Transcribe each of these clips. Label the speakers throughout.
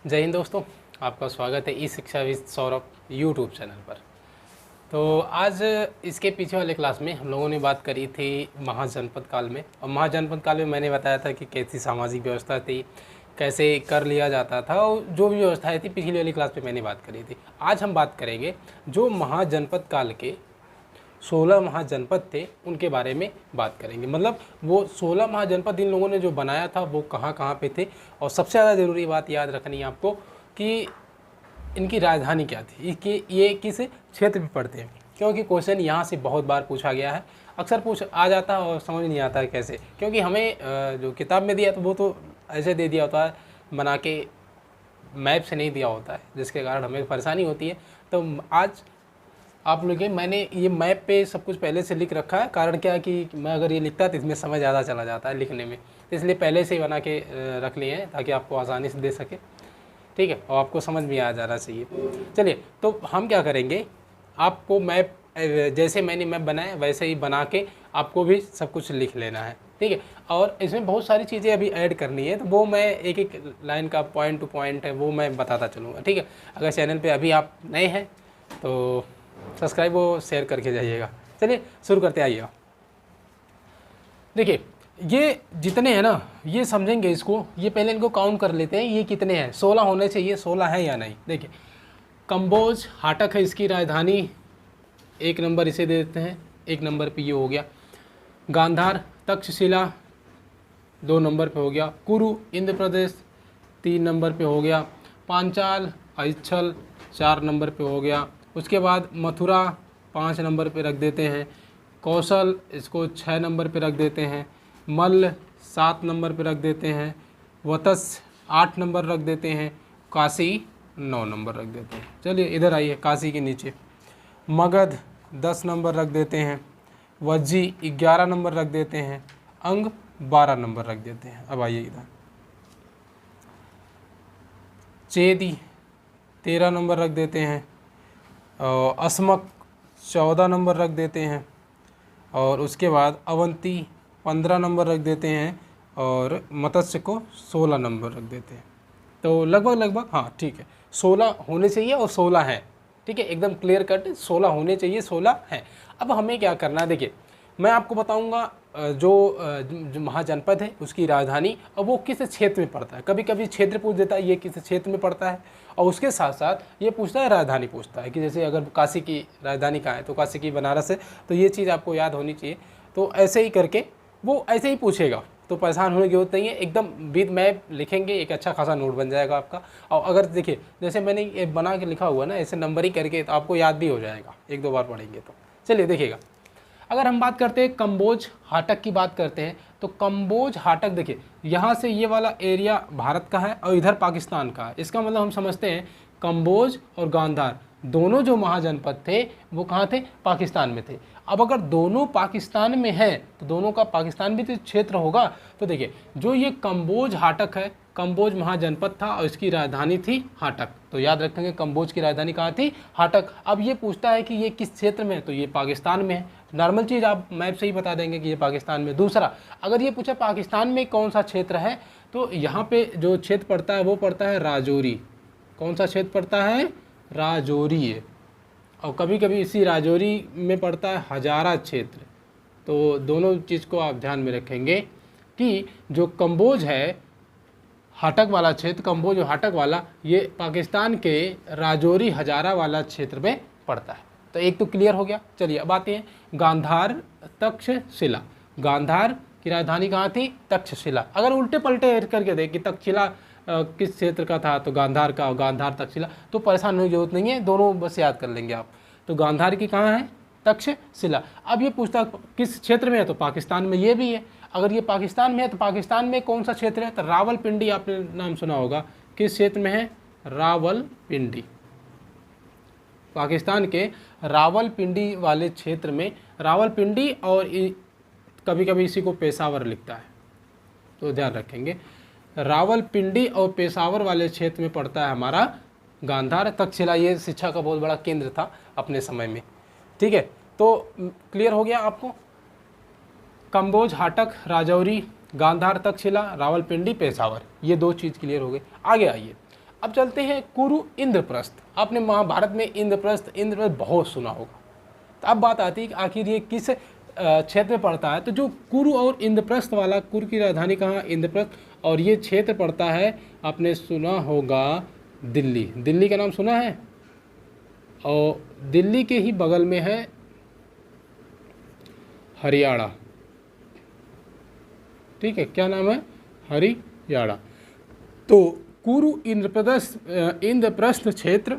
Speaker 1: जय हिंद दोस्तों, आपका स्वागत है ई शिक्षा विद सौरभ यूट्यूब चैनल पर। तो आज इसके पीछे वाले क्लास में हम लोगों ने बात करी थी महाजनपद काल में। और महाजनपद काल में मैंने बताया था कि कैसी सामाजिक व्यवस्था थी, कैसे कर लिया जाता था, और जो भी व्यवस्थाएं थी पिछली वाली क्लास में मैंने बात करी थी। आज हम बात करेंगे जो महाजनपद काल के 16 महाजनपद थे उनके बारे में बात करेंगे। मतलब वो 16 महाजनपद इन लोगों ने जो बनाया था वो कहाँ कहाँ पे थे, और सबसे ज़्यादा ज़रूरी बात याद रखनी है आपको कि इनकी राजधानी क्या थी, कि ये किस क्षेत्र में पड़ते हैं। क्योंकि क्वेश्चन यहाँ से बहुत बार पूछा गया है, अक्सर पूछ आ जाता है और समझ नहीं आता है कैसे। क्योंकि हमें जो किताब में दिया तो वो तो ऐसे दे दिया होता है, बना के मैप से नहीं दिया होता है, जिसके कारण हमें परेशानी होती है। तो आज आप लोग मैंने ये मैप पे सब कुछ पहले से लिख रखा है। कारण क्या है कि मैं अगर ये लिखता तो इसमें समय ज़्यादा चला जाता है लिखने में, तो इसलिए पहले से ही बना के रख लिए हैं ताकि आपको आसानी से दे सके। ठीक है, और आपको समझ में आ जाना चाहिए। चलिए, तो हम क्या करेंगे, आपको मैप जैसे मैंने मैप बनाया वैसे ही बना के आपको भी सब कुछ लिख लेना है। ठीक है, और इसमें बहुत सारी चीज़ें अभी ऐड करनी है, तो वो मैं एक एक लाइन का पॉइंट टू पॉइंट है वो मैं बताता चलूँगा। ठीक है, अगर चैनल पे अभी आप नए हैं तो सब्सक्राइब वो शेयर करके जाइएगा। चलिए शुरू करते आइए। देखिए, ये जितने हैं ना, ये समझेंगे इसको, ये पहले इनको काउंट कर लेते हैं, ये कितने हैं। 16 होने चाहिए, 16 है या नहीं। देखिए, कंबोज हाटक है इसकी राजधानी, एक नंबर इसे दे देते हैं, एक नंबर पे ये हो गया। गांधार तक्षशिला 2 नंबर पे हो गया। कुरु इंद्र प्रदेश 3 नंबर पे हो गया। पांचाल ऐच्छल 4 नंबर पे हो गया। उसके बाद मथुरा 5 नंबर पे रख देते हैं। कौशल इसको 6 नंबर पे रख देते हैं। मल्ल 7 नंबर पे रख देते हैं। वत्स 8 नंबर रख देते हैं। काशी 9 नंबर रख देते हैं। चलिए इधर आइए, काशी के नीचे मगध 10 नंबर रख देते हैं। वज्जी 11 नंबर रख देते हैं। अंग 12 नंबर रख देते हैं। अब आइए इधर, चेदी 13 नंबर रख देते हैं। अस्मक 14 नंबर रख देते हैं। और उसके बाद अवंती 15 नंबर रख देते हैं। और मत्स्य को 16 नंबर रख देते हैं। तो लगभग हाँ ठीक है, 16 होने चाहिए और 16 हैं। ठीक है, एकदम क्लियर कट 16 होने चाहिए, 16 हैं। अब हमें क्या करना है, देखिए मैं आपको बताऊंगा जो महाजनपद है उसकी राजधानी, और वो किस क्षेत्र में पड़ता है। कभी कभी क्षेत्र पूछ देता है, ये किस क्षेत्र में पड़ता है, और उसके साथ साथ ये पूछता है राजधानी पूछता है, कि जैसे अगर काशी की राजधानी कहाँ है तो काशी की बनारस है। तो ये चीज़ आपको याद होनी चाहिए। तो ऐसे ही करके वो ऐसे ही पूछेगा, तो परेशान होने की जरूरत नहीं है, एकदम विद मैप लिखेंगे, एक अच्छा खासा नोट बन जाएगा आपका। और अगर देखिए जैसे मैंने ये बना के लिखा हुआ ना, ऐसे नंबरिंग करके, तो आपको याद भी हो जाएगा, 1-2 बार पढ़ेंगे तो। चलिए देखिएगा, अगर हम बात करते हैं कंबोज हाटक की बात करते हैं, तो कंबोज हाटक देखिए, यहाँ से ये वाला एरिया भारत का है और इधर पाकिस्तान का है। इसका मतलब हम समझते हैं कंबोज और गांधार दोनों जो महाजनपद थे वो कहाँ थे, पाकिस्तान में थे। अब अगर दोनों पाकिस्तान में हैं तो दोनों का पाकिस्तान भी तो क्षेत्र होगा। तो देखिए, जो ये कंबोज हाटक है, कंबोज महाजनपद था और इसकी राजधानी थी हाटक। तो याद रखेंगे कंबोज की राजधानी कहाँ थी, हाटक। अब ये पूछता है कि ये किस क्षेत्र में है, तो ये पाकिस्तान में है। नॉर्मल चीज़ आप मैप से ही बता देंगे कि ये पाकिस्तान में। दूसरा, अगर ये पूछा पाकिस्तान में कौन सा क्षेत्र है, तो यहाँ पे जो क्षेत्र पड़ता है वो पड़ता है राजौरी। कौन सा क्षेत्र पड़ता है, राजौरी है। और कभी कभी इसी राजौरी में पड़ता है हजारा क्षेत्र। तो दोनों चीज़ को आप ध्यान में रखेंगे कि जो कंबोज है हाटक वाला क्षेत्र, कंबोज और हाटक वाला, ये पाकिस्तान के राजौरी हजारा वाला क्षेत्र में पड़ता है। तो एक तो क्लियर हो गया। चलिए अब आते हैं गांधार तक्षशिला। गांधार की राजधानी कहाँ थी, तक्षशिला। अगर उल्टे पलटे करके देख कि तक्षशिला किस क्षेत्र का था, तो गांधार का, और गांधार तक्षशिला, तो परेशान होने की जरूरत नहीं है, दोनों बस याद कर लेंगे आप। तो गांधार की कहाँ है, तक्षशिला। अब ये पूछता किस क्षेत्र में है, तो पाकिस्तान में ये भी है। अगर ये पाकिस्तान में है तो पाकिस्तान में कौन सा क्षेत्र है, तो रावलपिंडी आपने नाम सुना होगा। किस क्षेत्र में है, रावलपिंडी। पाकिस्तान के रावलपिंडी वाले क्षेत्र में, रावलपिंडी, और कभी कभी इसी को पेशावर लिखता है, तो ध्यान रखेंगे। रावलपिंडी और पेशावर वाले क्षेत्र में पड़ता है हमारा गांधार तक्षशिला। ये शिक्षा का बहुत बड़ा केंद्र था अपने समय में। ठीक है, तो क्लियर हो गया आपको। कंबोज हाटक राजौरी, गांधार तक्षशिला, रावलपिंडी पेशावर, ये 2 चीज़ क्लियर हो गई। आगे आइए, अब चलते हैं कुरु इंद्रप्रस्थ। आपने महाभारत में इंद्रप्रस्थ बहुत सुना होगा। तो अब बात आती है कि आखिर ये किस क्षेत्र में पड़ता है। तो जो कुरु और इंद्रप्रस्थ वाला, कुरु की राजधानी कहाँ, इंद्रप्रस्थ, और ये क्षेत्र पड़ता है, आपने सुना होगा दिल्ली। दिल्ली का नाम सुना है, और दिल्ली के ही बगल में है हरियाणा। ठीक है, क्या नाम है, हरियाणा। तो कुरु इंद्रप्रस्थ क्षेत्र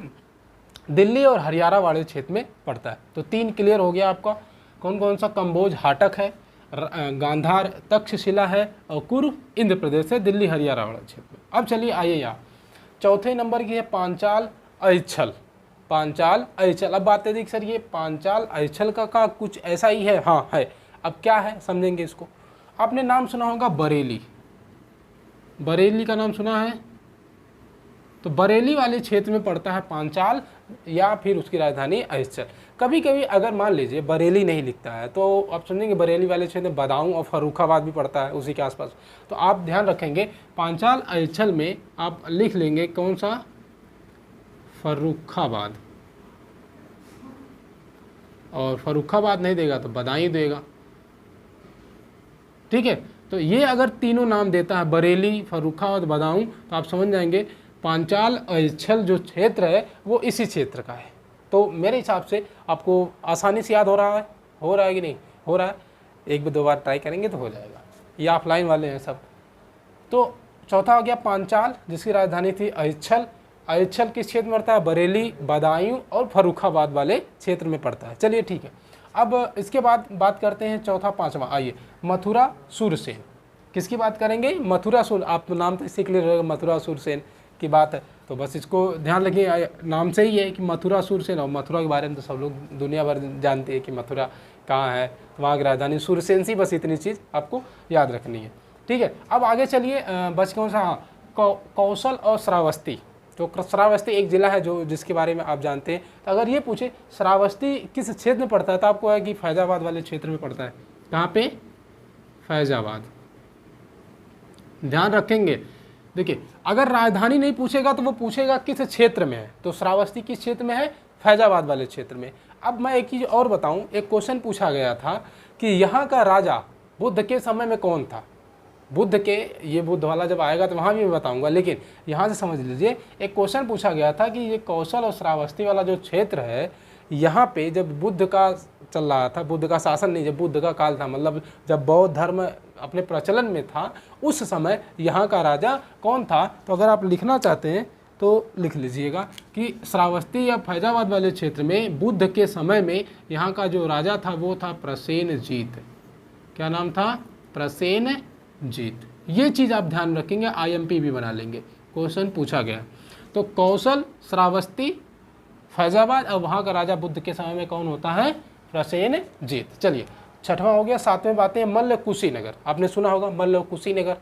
Speaker 1: दिल्ली और हरियाणा वाले क्षेत्र में पड़ता है। तो 3 क्लियर हो गया आपका। कौन कौन सा, कंबोज हाटक है, गांधार तक्षशिला है, और कुरु इंद्र प्रदेश है, दिल्ली हरियाणा वाला क्षेत्र में। अब चलिए आइए यहाँ चौथे नंबर की है पांचाल अहिच्छल। पांचाल अहिच्छल, अब बात है सर ये पांचाल अहिच्छल का कुछ ऐसा ही है, हाँ है। अब क्या है समझेंगे इसको। आपने नाम सुना होगा बरेली, बरेली का नाम सुना है। तो बरेली वाले क्षेत्र में पड़ता है पांचाल, या फिर उसकी राजधानी अहिच्छल। कभी कभी अगर मान लीजिए बरेली नहीं लिखता है तो आप समझेंगे बरेली वाले क्षेत्र में बदाऊं और फर्रुखाबाद भी पड़ता है उसी के आसपास। तो आप ध्यान रखेंगे पांचाल अहिच्छल में आप लिख लेंगे कौन सा, फर्रुखाबाद, और फर्रुखाबाद नहीं देगा तो बदायूं देगा। ठीक है, तो ये अगर तीनों नाम देता है, बरेली, फर्रुखाबाद, बदाऊं, तो आप समझ जाएंगे पांचाल अहिच्छल जो क्षेत्र है वो इसी क्षेत्र का है। तो मेरे हिसाब से आपको आसानी से याद हो रहा है कि नहीं हो रहा है। एक भी 2 बार ट्राई करेंगे तो हो जाएगा। ये ऑफलाइन वाले हैं सब। तो चौथा हो गया पांचाल, जिसकी राजधानी थी अहिच्छल। अहिच्छल किस क्षेत्र में पड़ता है, बरेली, बदायूं और फर्रुखाबाद वाले क्षेत्र में पड़ता है। चलिए ठीक है, अब इसके बाद बात करते हैं चौथा पांचवा। आइए, मथुरा सूरसेन। किसकी बात करेंगे, मथुरा सूर। आप नाम तो इससे क्लियर रहेगा, मथुरा सूरसेन की बात है। तो बस इसको ध्यान रखिए, नाम से ही है कि मथुरा सूरसेन। और मथुरा के बारे में तो सब लोग दुनिया भर जानते हैं कि मथुरा कहाँ है, तो वहाँ की राजधानी सूरसेन सी। बस इतनी चीज़ आपको याद रखनी है। ठीक है, अब आगे चलिए, बस कौन सा, हाँ, कौशल और श्रावस्ती। तो श्रावस्ती एक ज़िला है जो जिसके बारे में आप जानते हैं। तो अगर ये पूछे श्रावस्ती किस क्षेत्र में पड़ता है, तो आपको है कि फैजाबाद वाले क्षेत्र में पड़ता है। कहाँ पे, फैजाबाद। ध्यान रखेंगे, देखिए अगर राजधानी नहीं पूछेगा तो वो पूछेगा किस क्षेत्र में है। तो श्रावस्ती किस क्षेत्र में है, फैजाबाद वाले क्षेत्र में। अब मैं एक चीज़ और बताऊं, एक क्वेश्चन पूछा गया था कि यहाँ का राजा बुद्ध के समय में कौन था। बुद्ध के, ये बुद्ध वाला जब आएगा तो वहाँ भी मैं बताऊंगा, लेकिन यहाँ से समझ लीजिए एक क्वेश्चन पूछा गया था कि ये कौशल और श्रावस्ती वाला जो क्षेत्र है, यहाँ पे जब बुद्ध का चल रहा था, बुद्ध का शासन नहीं, जब बुद्ध का काल था, मतलब जब बौद्ध धर्म अपने प्रचलन में था, उस समय यहाँ का राजा कौन था। तो अगर आप लिखना चाहते हैं तो लिख लीजिएगा कि श्रावस्ती या फैजाबाद वाले क्षेत्र में बुद्ध के समय में यहाँ का जो राजा था वो था प्रसेनजीत। क्या नाम था, प्रसेनजीत। ये चीज़ आप ध्यान रखेंगे, IMP भी बना लेंगे, क्वेश्चन पूछा गया। तो कौशल, श्रावस्ती, फैजाबाद, और वहाँ का राजा बुद्ध के समय में कौन होता है, प्रसेनजीत। चलिए छठवां हो गया। सातवें बातें, मल्ल कुशीनगर। आपने सुना होगा मल्ल कुशीनगर,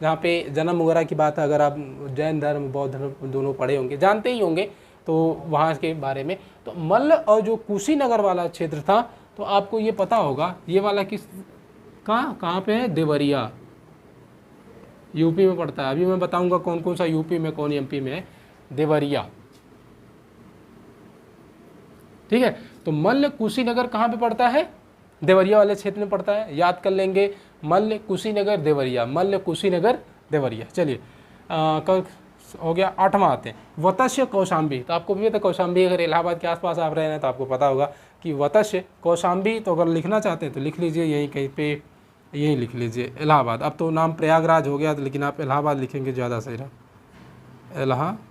Speaker 1: जहाँ पे जन्म वगैरह की बात है। अगर आप जैन धर्म बौद्ध धर्म दोनों पढ़े होंगे, जानते ही होंगे तो वहाँ के बारे में। तो मल्ल और जो कुशीनगर वाला क्षेत्र था, तो आपको ये पता होगा ये वाला किस कहाँ पे है, देवरिया, यूपी में पड़ता है। अभी मैं बताऊंगा कौन कौन सा यूपी में, कौन MP में है, देवरिया। ठीक है, तो मल्ल कुशीनगर कहाँ पे पड़ता है, देवरिया वाले क्षेत्र में पड़ता है। याद कर लेंगे, मल्ल कुशीनगर देवरिया, मल्ल कुशीनगर देवरिया। चलिए हो गया। आठवां आते हैं, वत्स्य कौशाम्बी। तो आपको भी पता, कौशाम्बी अगर इलाहाबाद के आसपास आप रहे हैं तो आपको पता होगा कि वत्स्य कौशाम्बी। तो अगर लिखना चाहते हैं तो लिख लीजिए, यहीं कहीं पे यहीं लिख लीजिए, इलाहाबाद। अब तो नाम प्रयागराज हो गया, तो लेकिन आप इलाहाबाद लिखेंगे ज़्यादा सही रहा। इलाहाबाद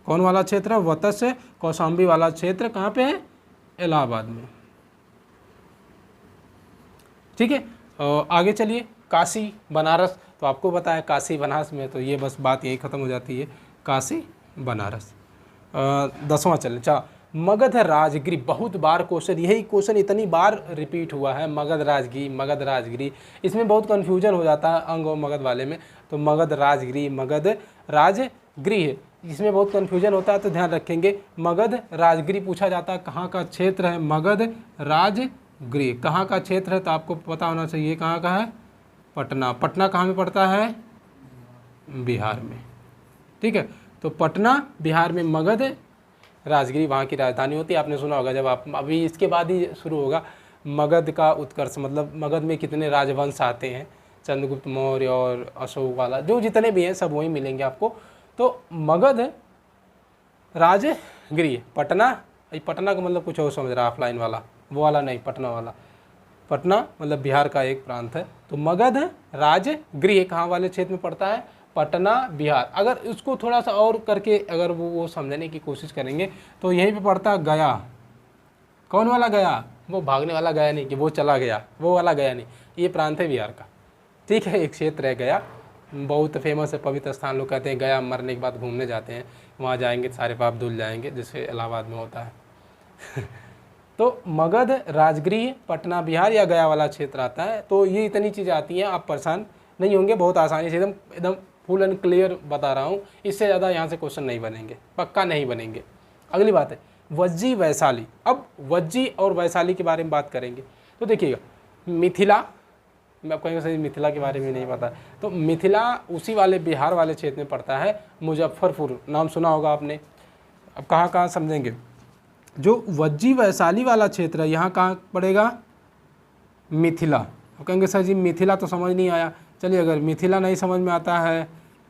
Speaker 1: कौन वाला क्षेत्र है, वत्स्य कौशाम्बी वाला क्षेत्र कहाँ पे है, इलाहाबाद में। ठीक है, आगे चलिए, काशी बनारस। तो आपको पता है काशी बनारस में, तो ये बस बात यही ख़त्म हो जाती है, काशी बनारस। 10वां चलें, मगध राजगिरी। बहुत बार क्वेश्चन, यही क्वेश्चन इतनी बार रिपीट हुआ है, मगध राजगिरी, मगध राजगिरी। इसमें बहुत कन्फ्यूजन हो जाता है अंग और मगध वाले में। तो मगध राजगिरी, मगध राजगिरी, इसमें बहुत कन्फ्यूजन होता है, तो ध्यान रखेंगे। मगध राजगिरी पूछा जाता है, कहाँ का क्षेत्र है, मगध राजगिरी कहाँ का क्षेत्र है, तो आपको पता होना चाहिए कहाँ का है, पटना। पटना कहाँ में पड़ता है, बिहार में। ठीक है। तो पटना बिहार में, मगध राजगिरी वहाँ की राजधानी होती है। आपने सुना होगा जब आप अभी इसके बाद ही शुरू होगा मगध का उत्कर्ष, मतलब मगध में कितने राजवंश आते हैं, चंद्रगुप्त मौर्य और अशोक वाला, जो जितने भी हैं सब वहीं मिलेंगे आपको। तो मगध राजगृह, पटना, पटना का मतलब कुछ और समझ रहा है ऑफलाइन वाला, वो वाला नहीं, पटना वाला। पटना मतलब बिहार का एक प्रांत है। तो मगध राजगृह कहाँ वाले क्षेत्र में पड़ता है? पटना बिहार। अगर उसको थोड़ा सा और करके अगर वो समझने की कोशिश करेंगे तो यहीं पे पड़ता है गया। कौन वाला गया? वो भागने वाला गया नहीं कि वो चला गया, वो वाला गया नहीं, ये प्रांत है बिहार का। ठीक है, एक क्षेत्र है गया, बहुत फेमस है, पवित्र स्थान। लोग कहते हैं गया मरने के बाद घूमने जाते हैं, वहाँ जाएंगे सारे पाप धुल जाएंगे, जैसे इलाहाबाद में होता है। तो मगध राजगृह पटना बिहार या गया वाला क्षेत्र आता है। तो ये इतनी चीज़ें आती हैं, आप परेशान नहीं होंगे, बहुत आसानी से एकदम एकदम फुल एंड क्लियर बता रहा हूँ। इससे ज़्यादा यहाँ से क्वेश्चन नहीं बनेंगे, पक्का नहीं बनेंगे। अगली बात है वज्जी वैशाली। अब वज्जी और वैशाली के बारे में बात करेंगे तो देखिएगा, मिथिला, मैं आपको सही मिथिला के बारे में नहीं पता, तो मिथिला उसी वाले बिहार वाले क्षेत्र में पड़ता है। मुजफ्फरपुर नाम सुना होगा आपने। अब कहाँ कहाँ समझेंगे, जो वज्जी वैशाली वाला क्षेत्र है यहाँ कहाँ पड़ेगा? मिथिला। अब कहेंगे सर जी मिथिला तो समझ नहीं आया। चलिए, अगर मिथिला नहीं समझ में आता है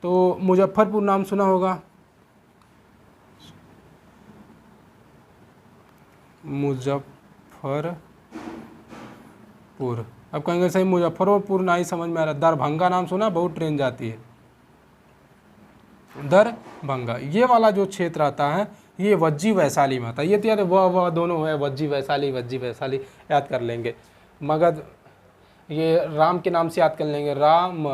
Speaker 1: तो मुजफ्फरपुर नाम सुना होगा, मुजफ्फरपुर। अब कहेंगे सही मुजफ्फरपुर नहीं समझ में आ रहा, दरभंगा नाम सुना, बहुत ट्रेन जाती है, दरभंगा। ये वाला जो क्षेत्र आता है ये वज्जी वैशाली में आता है। ये तो यार वह दोनों है, वज्जी वैशाली याद कर लेंगे। मगध ये राम के नाम से याद कर लेंगे, राम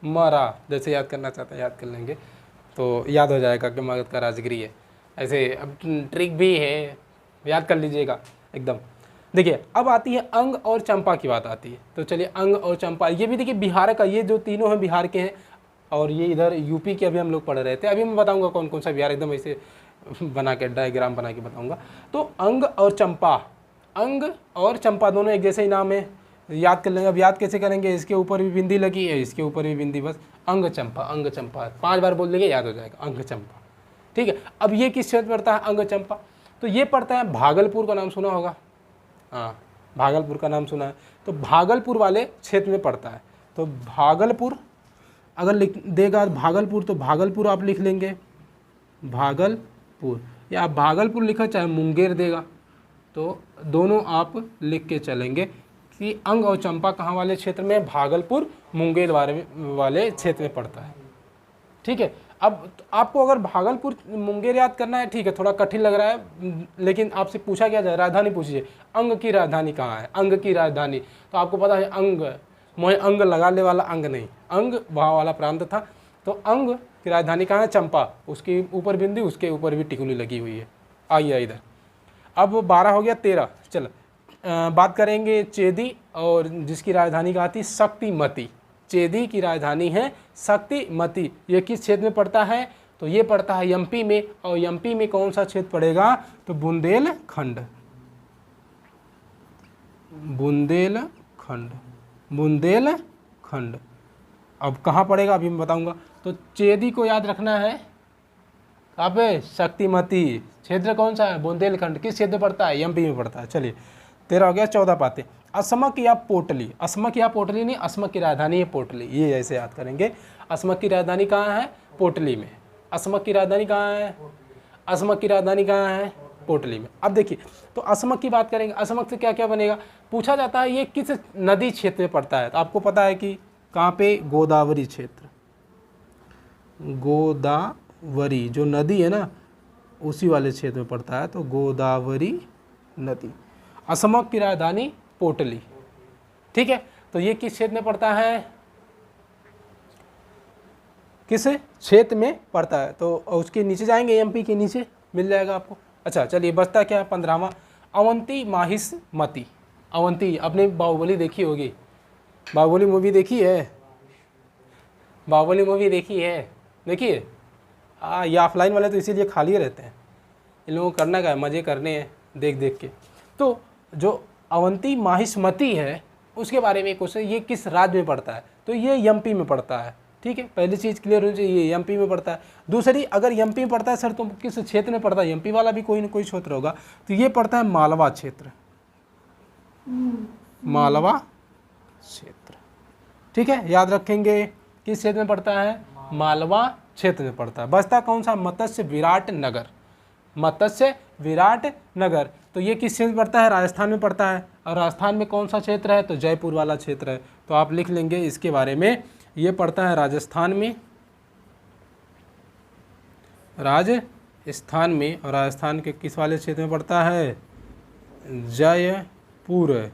Speaker 1: मरा, जैसे याद करना चाहते हैं याद कर लेंगे तो याद हो जाएगा कि मगध का राजगिरी है। ऐसे अब ट्रिक भी है, याद कर लीजिएगा एकदम। देखिए अब आती है अंग और चंपा की बात आती है। तो चलिए अंग और चंपा, ये भी देखिए बिहार का, ये जो तीनों हैं बिहार के हैं, और ये इधर यूपी के अभी हम लोग पढ़ रहे थे। अभी मैं बताऊंगा कौन कौन सा बिहार, एकदम ऐसे बना के डायग्राम बना के बताऊंगा। तो अंग और चंपा, अंग और चंपा दोनों एक जैसे ही नाम है, याद कर लेंगे। अब याद कैसे करेंगे, इसके ऊपर भी बिंदी लगी है, इसके ऊपर भी बिंदी, बस अंग चंपा 5 बार बोल देंगे याद हो जाएगा, अंग चंपा। ठीक है, अब ये किस क्षेत्र पड़ता है? अंग चंपा। तो ये पड़ता है भागलपुर का नाम सुना होगा, हाँ भागलपुर का नाम सुना है, तो भागलपुर वाले क्षेत्र में पड़ता है। तो भागलपुर अगर लिख देगा भागलपुर, तो भागलपुर आप लिख लेंगे, भागलपुर, या आप भागलपुर लिखा चाहे मुंगेर देगा, तो दोनों आप लिख के चलेंगे कि अंग और चंपा कहाँ वाले क्षेत्र में? भागलपुर मुंगेर वाले क्षेत्र में पड़ता है। ठीक है, अब आपको अगर भागलपुर मुंगेर याद करना है, ठीक है, थोड़ा कठिन लग रहा है, लेकिन आपसे पूछा क्या जाए, राजधानी पूछिए, अंग की राजधानी कहाँ है? अंग की राजधानी, तो आपको पता है अंग, मोहे अंग लगाने वाला अंग नहीं, अंग वहाँ वाला प्रांत था। तो अंग की राजधानी कहाँ है? चंपा, उसके ऊपर बिंदी, उसके ऊपर भी टिकुली लगी हुई है। आइए इधर, अब 12 हो गया, 13। चलो बात करेंगे चेदी, और जिसकी राजधानी कहाँ थी? शक्तिमती। चेदी की राजधानी है शक्तिमती। ये किस क्षेत्र में पड़ता है? तो ये पड़ता है एमपी में, और एमपी में कौन सा क्षेत्र पड़ेगा? तो बुंदेलखंड, बुंदेलखंड। अब कहाँ पड़ेगा अभी मैं बताऊंगा। तो चेदी को याद रखना है, कहाँ पे? शक्तिमती। क्षेत्र कौन सा है? बुंदेलखंड। किस क्षेत्र में पड़ता है? एमपी में पड़ता है। चलिए 13 हो गया, 14 पाते। असमक या पोटली, असमक या पोटली नहीं, असमक की राजधानी है पोटली, ये ऐसे याद करेंगे। असमक की राजधानी कहाँ है? पोटली में। असमक की राजधानी कहाँ है? असमक की राजधानी कहाँ है? पोटली में। अब देखिए, तो असमक की बात करेंगे, असमक से क्या क्या बनेगा? पूछा जाता है ये किस नदी क्षेत्र में पड़ता है, तो आपको पता है कि कहाँ पे? गोदावरी क्षेत्र, गोदावरी जो नदी है ना, उसी वाले क्षेत्र में पड़ता है, तो गोदावरी नदी। असमक की राजधानी पोटली। ठीक है, तो ये किस क्षेत्र में पड़ता है? किस क्षेत्र में पड़ता है? तो उसके नीचे जाएंगे, एमपी के नीचे मिल जाएगा आपको। अच्छा चलिए, बचता क्या है? 15वां, अवंती माहिष्मती। अवंती, आपने बाहुबली देखी होगी, बाहुबली मूवी देखी है? बाहुबली मूवी देखी है? देखिए, हाँ, ये ऑफलाइन वाले तो इसीलिए खाली रहते हैं, इन लोगों को करना क्या है? मज़े करने हैं देख देख के। तो जो अवंती माहिष्मती है उसके बारे में क्वेश्चन, ये किस राज्य में पड़ता है? तो ये एमपी में पड़ता है। ठीक है, पहली चीज़ क्लियर होनी चाहिए, एमपी में पड़ता है। दूसरी, अगर एमपी में पड़ता है सर तो किस क्षेत्र में पड़ता है, एमपी वाला भी कोई ना कोई क्षेत्र होगा, तो ये पड़ता है मालवा क्षेत्र, मालवा क्षेत्र। ठीक है, याद रखेंगे किस क्षेत्र में पड़ता है, मालवा क्षेत्र में पड़ता है। बचता कौन सा, मत्स्य विराट नगर, मत्स्य विराट नगर। तो ये किस क्षेत्र में पड़ता है, राजस्थान में पड़ता है। और राजस्थान में कौन सा क्षेत्र है, तो जयपुर वाला क्षेत्र है। तो आप लिख लेंगे इसके बारे में, ये पड़ता है राजस्थान में, राजस्थान में। और राजस्थान के किस वाले क्षेत्र में पड़ता है, जयपुर।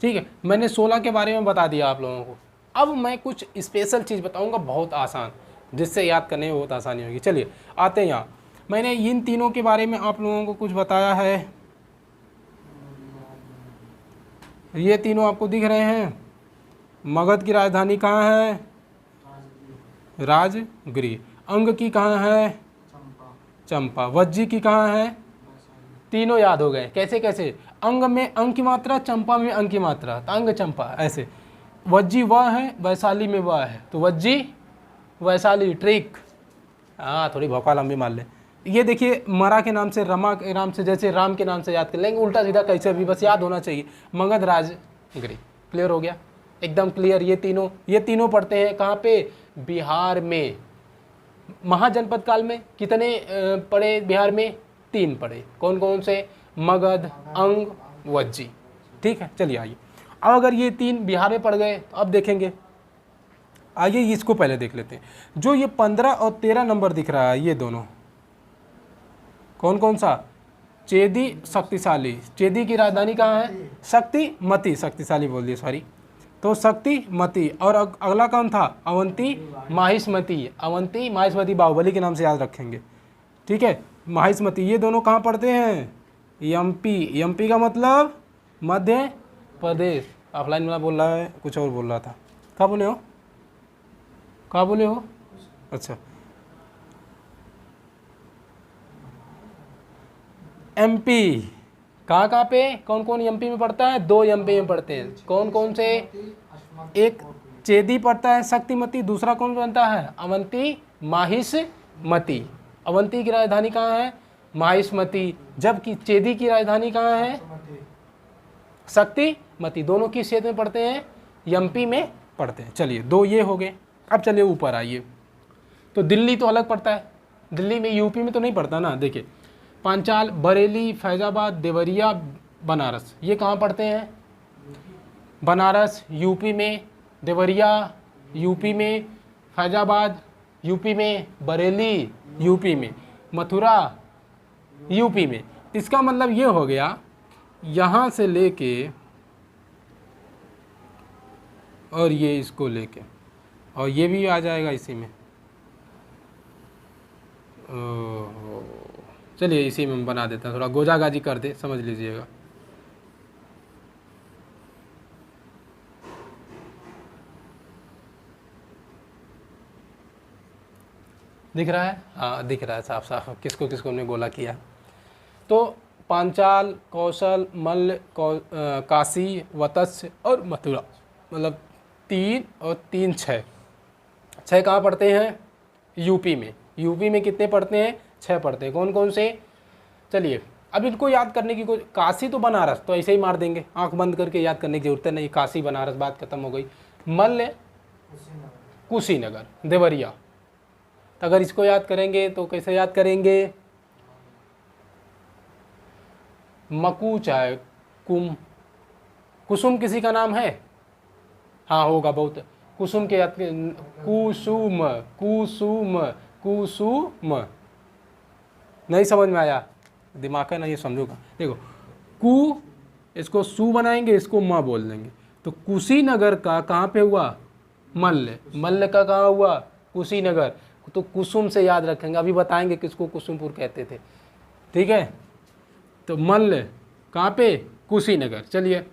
Speaker 1: ठीक है, मैंने 16 के बारे में बता दिया आप लोगों को। अब मैं कुछ स्पेशल चीज़ बताऊंगा, बहुत आसान, जिससे याद करने में बहुत आसानी होगी। चलिए आते हैं यहाँ। मैंने इन तीनों के बारे में आप लोगों को कुछ बताया है, ये तीनों आपको दिख रहे हैं। मगध की राजधानी कहाँ है, राजगिरी। अंग की कहाँ है, चंपा। वज्जी की कहाँ है, तीनों याद हो गए। कैसे कैसे, अंग में अंग की मात्रा, चंपा में अंग की मात्रा, तो अंग चंपा ऐसे। वज्जी वह है, वैशाली में वह है, तो वज्जी वैशाली, ट्रिक। हाँ, थोड़ी भौका लंबी मार ले। ये देखिए, मरा के नाम से, रमा के नाम से, जैसे राम के नाम से याद कर लेंगे, उल्टा सीधा कैसे भी बस याद होना चाहिए। मगध, राजगिरी, क्लियर हो गया, एकदम क्लियर। ये तीनों पढ़ते हैं कहाँ पे, बिहार में। महाजनपद काल में कितने पढ़े बिहार में, 3 पढ़े। कौन कौन से, मगध, अंग, वज्जी। ठीक है, चलिए आइए। अब अगर ये 3 बिहार में पड़ गए तो अब देखेंगे, आइए इसको पहले देख लेते हैं। जो ये 15 और 13 नंबर दिख रहा है, ये दोनों कौन कौन सा, चेदी, शक्तिशाली। चेदी की राजधानी कहाँ है, शक्तिमती, शक्तिशाली बोल दिए, सॉरी। तो शक्तिमती। और अगला कौन था, अवंती, माहिष्मती। अवंती, माहिष्मती बाहुबली के नाम से याद रखेंगे। ठीक है, माहिष्मती। ये दोनों कहाँ पड़ते हैं, एमपी। एमपी का मतलब मध्य प्रदेश। ऑफलाइन में बोल रहा है, कुछ और बोल रहा था। कहाँ बोले हो, कहाँ बोले हो, अच्छा। एमपी कहाँ कहाँ पे, कौन कौन एमपी में पड़ता है, 2 एमपी में पड़ते हैं। कौन कौन से, एक चेदी पड़ता है, शक्तिमती। दूसरा कौन बनता है, अवंती, माहिष्मती। अवंती की राजधानी कहाँ है, माहिष्मती। जबकि चेदी की राजधानी कहाँ है, शक्तिमती। दोनों किस क्षेत्र में पड़ते हैं, एमपी में पड़ते हैं। चलिए 2 ये हो गए। अब चलिए ऊपर आइए, तो दिल्ली तो अलग पड़ता है। दिल्ली में, यूपी में तो नहीं पड़ता ना। देखिए, पांचाल, बरेली, फैजाबाद, देवरिया, बनारस, ये कहाँ पड़ते हैं, बनारस यूपी में, देवरिया यूपी में, फैजाबाद यूपी में, बरेली यूपी में, मथुरा यूपी में। इसका मतलब ये हो गया, यहाँ से लेके और ये इसको लेके, और ये भी आ जाएगा इसी में। चलिए इसी में बना देता हूँ, थोड़ा गोजागाजी कर दे, समझ लीजिएगा। दिख रहा है, हाँ दिख रहा है साफ साफ, किसको किसको हमने गोला किया। तो पांचाल, कौशल, मल्ल, काशी, वत्स्य और मथुरा, मतलब 3 और 3 6। 6 कहाँ पढ़ते हैं, यूपी में। यूपी में कितने पढ़ते हैं, 6 पढ़ते हैं। कौन कौन से, चलिए अब इनको याद करने की कोई, काशी तो बनारस तो ऐसे ही मार देंगे, आंख बंद करके याद करने की जरूरत नहीं, काशी बनारस बात खत्म हो गई। मल्ल, कुशीनगर, देवरिया। तो अगर इसको याद करेंगे तो कैसे याद करेंगे, मकू चाहे कुम, कुसुम किसी का नाम है, हाँ होगा बहुत, कुसुम के याद, कुसुम, कुसुम, कुसुम। नहीं समझ में आया, दिमाग का नहीं समझूंगा। देखो, कु इसको सु बनाएंगे, इसको म बोल देंगे। तो कुशीनगर का कहाँ पे हुआ, मल्ल। मल्ल का कहाँ हुआ, कुशीनगर। तो कुसुम से याद रखेंगे, अभी बताएंगे किसको कुसुमपुर कहते थे। ठीक है, तो मल्ल कहाँ पे, कुशीनगर। चलिए,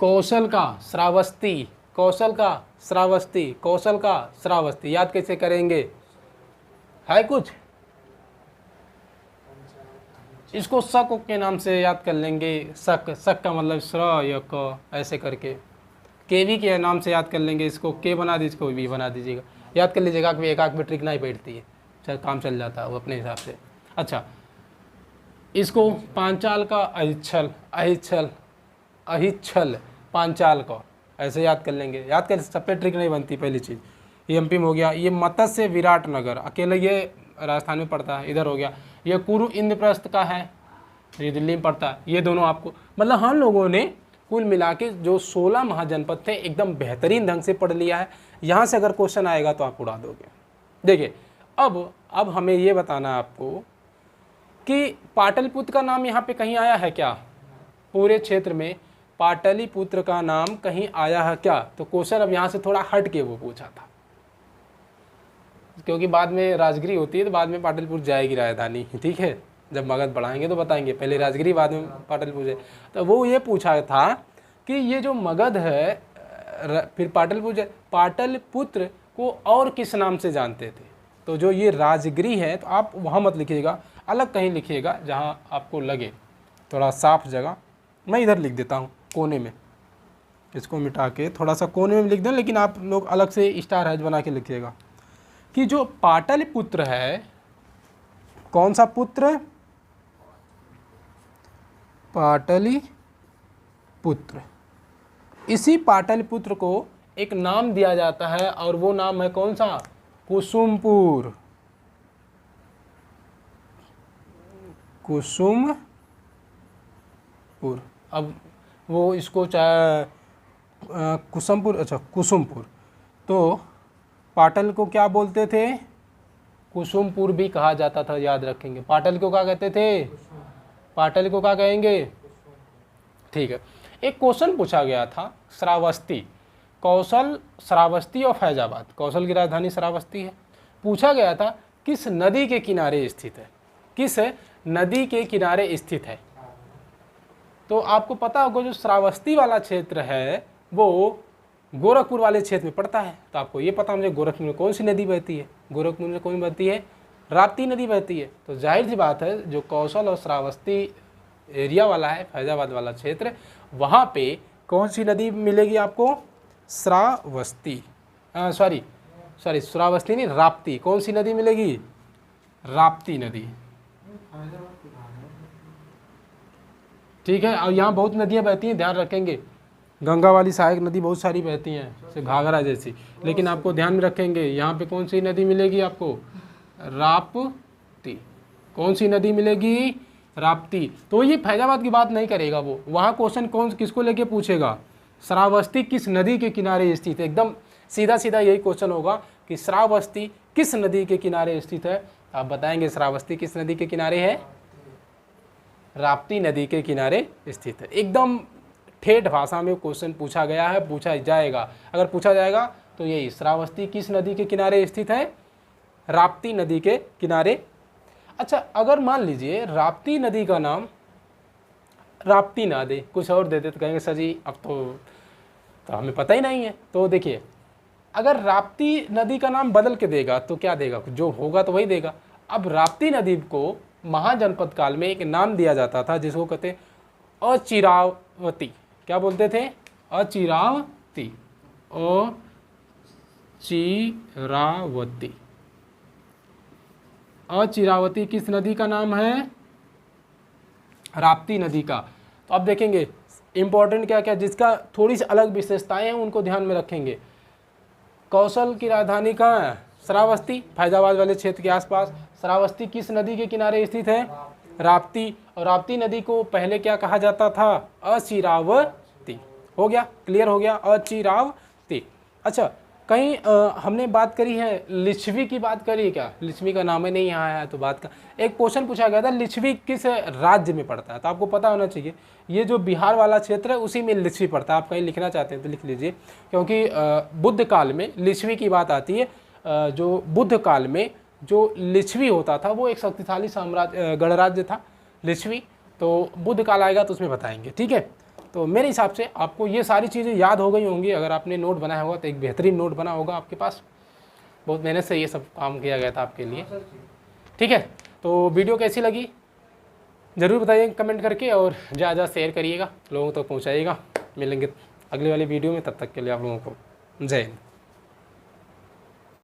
Speaker 1: कौशल का श्रावस्ती, कौशल का श्रावस्ती, कौशल का श्रावस्ती। याद कैसे करेंगे, है कुछ, इसको शक के नाम से याद कर लेंगे। शक, शक का मतलब श्र या क, ऐसे करके केवी के नाम से याद कर लेंगे, इसको के बना दीजिए, इसको वी बना दीजिएगा, याद कर लीजिएगा कि एक आंख में ट्रिक नहीं बैठती है, चल काम चल जाता है वो अपने हिसाब से। अच्छा, इसको पांचाल का अहिच्छल, अहिच्छल, अहिच्छल पांचाल का ऐसे याद कर लेंगे, याद कर, सब पे ट्रिक नहीं बनती पहली चीज़। ये एमपी में हो गया। ये मत्स्य विराटनगर अकेले ये राजस्थान में पड़ता है, इधर हो गया। ये कुरु इंद्रप्रस्थ का है, ये दिल्ली में पड़ता है। ये दोनों आपको, मतलब हम लोगों ने कुल मिला के जो 16 महाजनपद थे एकदम बेहतरीन ढंग से पढ़ लिया है। यहाँ से अगर क्वेश्चन आएगा तो आप उड़ा दोगे। देखिए अब हमें ये बताना है आपको कि पाटलिपुत्र का नाम यहाँ पे कहीं आया है क्या, पूरे क्षेत्र में पाटलिपुत्र का नाम कहीं आया है क्या? तो क्वेश्चन अब यहाँ से थोड़ा हट के वो पूछा था, क्योंकि बाद में राजगिरी होती है तो बाद में पाटलिपुत्र जाएगी राजधानी, ठीक है, जब मगध बढ़ाएंगे तो बताएंगे, पहले राजगिरी बाद में पाटलिपुत्र। तो वो ये पूछा था कि ये जो मगध है फिर पाटलिपुत्र को और किस नाम से जानते थे? तो जो ये राजगिरी है तो आप वहाँ मत लिखिएगा, अलग कहीं लिखिएगा जहाँ आपको लगे थोड़ा साफ जगह। मैं इधर लिख देता हूँ कोने में, इसको मिटा के थोड़ा सा कोने में लिख दें, लेकिन आप लोग अलग से स्टार हैज बना के लिखिएगा कि जो पाटलिपुत्र है, कौन सा पुत्र? पाटलिपुत्र। इसी पाटलिपुत्र को एक नाम दिया जाता है और वो नाम है कौन सा? कुसुमपुर। कुसुमपुर। अब वो इसको चाहे कुसुमपुर, अच्छा कुसुमपुर, तो पाटल को क्या बोलते थे? कुसुमपुर भी कहा जाता था, याद रखेंगे। पाटल को क्या कहते थे? पाटल को क्या कहेंगे? ठीक है। एक क्वेश्चन पूछा गया था, श्रावस्ती, कौशल, श्रावस्ती और फैजाबाद, कौशल की राजधानी श्रावस्ती है। पूछा गया था किस नदी के किनारे स्थित है? किस नदी के किनारे स्थित है? तो आपको पता होगा जो श्रावस्ती वाला क्षेत्र है वो गोरखपुर वाले क्षेत्र में पड़ता है। तो आपको ये पता मुझे गोरखपुर में कौन सी नदी बहती है? गोरखपुर में कौन बहती है? राप्ती नदी बहती है। तो जाहिर सी बात है जो कौशल और श्रावस्ती एरिया वाला है, फैजाबाद वाला क्षेत्र, वहाँ पे कौन सी नदी मिलेगी आपको? श्रावस्ती, सॉरी श्रावस्ती नहीं, राप्ती। कौन सी नदी मिलेगी? राप्ती नदी, ठीक है। और यहाँ बहुत नदियाँ बहती हैं, ध्यान रखेंगे। गंगा वाली सहायक नदी बहुत सारी बहती हैं, जैसे घाघरा जैसी, लेकिन आपको ध्यान में रखेंगे यहाँ पे कौन सी नदी मिलेगी आपको? राप्ती। कौन सी नदी मिलेगी? राप्ती। तो ये फैजाबाद की बात नहीं करेगा वो, वहाँ क्वेश्चन कौन किसको लेके पूछेगा? श्रावस्ती किस नदी के किनारे स्थित है? एकदम सीधा सीधा यही क्वेश्चन होगा कि श्रावस्ती किस नदी के किनारे स्थित है? आप बताएंगे श्रावस्ती किस नदी के किनारे है? राप्ती नदी के किनारे स्थित है। एकदम ठेठ भाषा में क्वेश्चन पूछा गया है, पूछा जाएगा। अगर पूछा जाएगा तो यही, श्रावस्ती किस नदी के किनारे स्थित है? राप्ती नदी के किनारे। अच्छा, अगर मान लीजिए राप्ती नदी का नाम राप्ती ना दे, कुछ और दे दे, तो कहेंगे सर जी अब तो हमें पता ही नहीं है। तो देखिए, अगर राप्ती नदी का नाम बदल के देगा तो क्या देगा? जो होगा तो वही देगा। अब राप्ती नदी को महाजनपद काल में एक नाम दिया जाता था जिसको कहते अचिरावती। क्या बोलते थे? अचिरावती, अचिरावती। अचिरावती किस नदी का नाम है? राप्ती नदी का। तो अब देखेंगे इंपॉर्टेंट क्या क्या, जिसका थोड़ी सी अलग विशेषताएं हैं उनको ध्यान में रखेंगे। कौशल की राजधानी कहाँ है? श्रावस्ती, फैजाबाद वाले क्षेत्र के आसपास। श्रावस्ती किस नदी के किनारे स्थित है? राप्ती। और राप्ती नदी को पहले क्या कहा जाता था? अचिरावती। हो गया, क्लियर हो गया, अचिरावती। अच्छा, कहीं हमने बात करी है, लिच्छवी की बात करी क्या? लिच्छवी का नाम ही नहीं यहाँ आया तो बात का। एक क्वेश्चन पूछा गया था लिच्छवी किस राज्य में पड़ता है? तो आपको पता होना चाहिए, ये जो बिहार वाला क्षेत्र है उसी में लिच्छवी पड़ता है। आप कहीं लिखना चाहते हैं तो लिख लीजिए, क्योंकि बुद्ध काल में लिच्छवी की बात आती है। जो बुद्ध काल में जो लिच्छवी होता था वो एक शक्तिशाली साम्राज्य गणराज्य था लिच्छवी। तो बुद्ध काल आएगा तो उसमें बताएंगे, ठीक है। तो मेरे हिसाब से आपको ये सारी चीज़ें याद हो गई होंगी। अगर आपने नोट बनाया होगा तो एक बेहतरीन नोट बना होगा आपके पास, बहुत मेहनत से ये सब काम किया गया था आपके लिए, ठीक है। तो वीडियो कैसी लगी ज़रूर बताइए कमेंट करके, और ज़्यादा शेयर करिएगा, लोगों तक पहुँचाइएगा। मिलेंगे अगली वाली वीडियो में। तब तक के लिए आप लोगों को जय हिंद।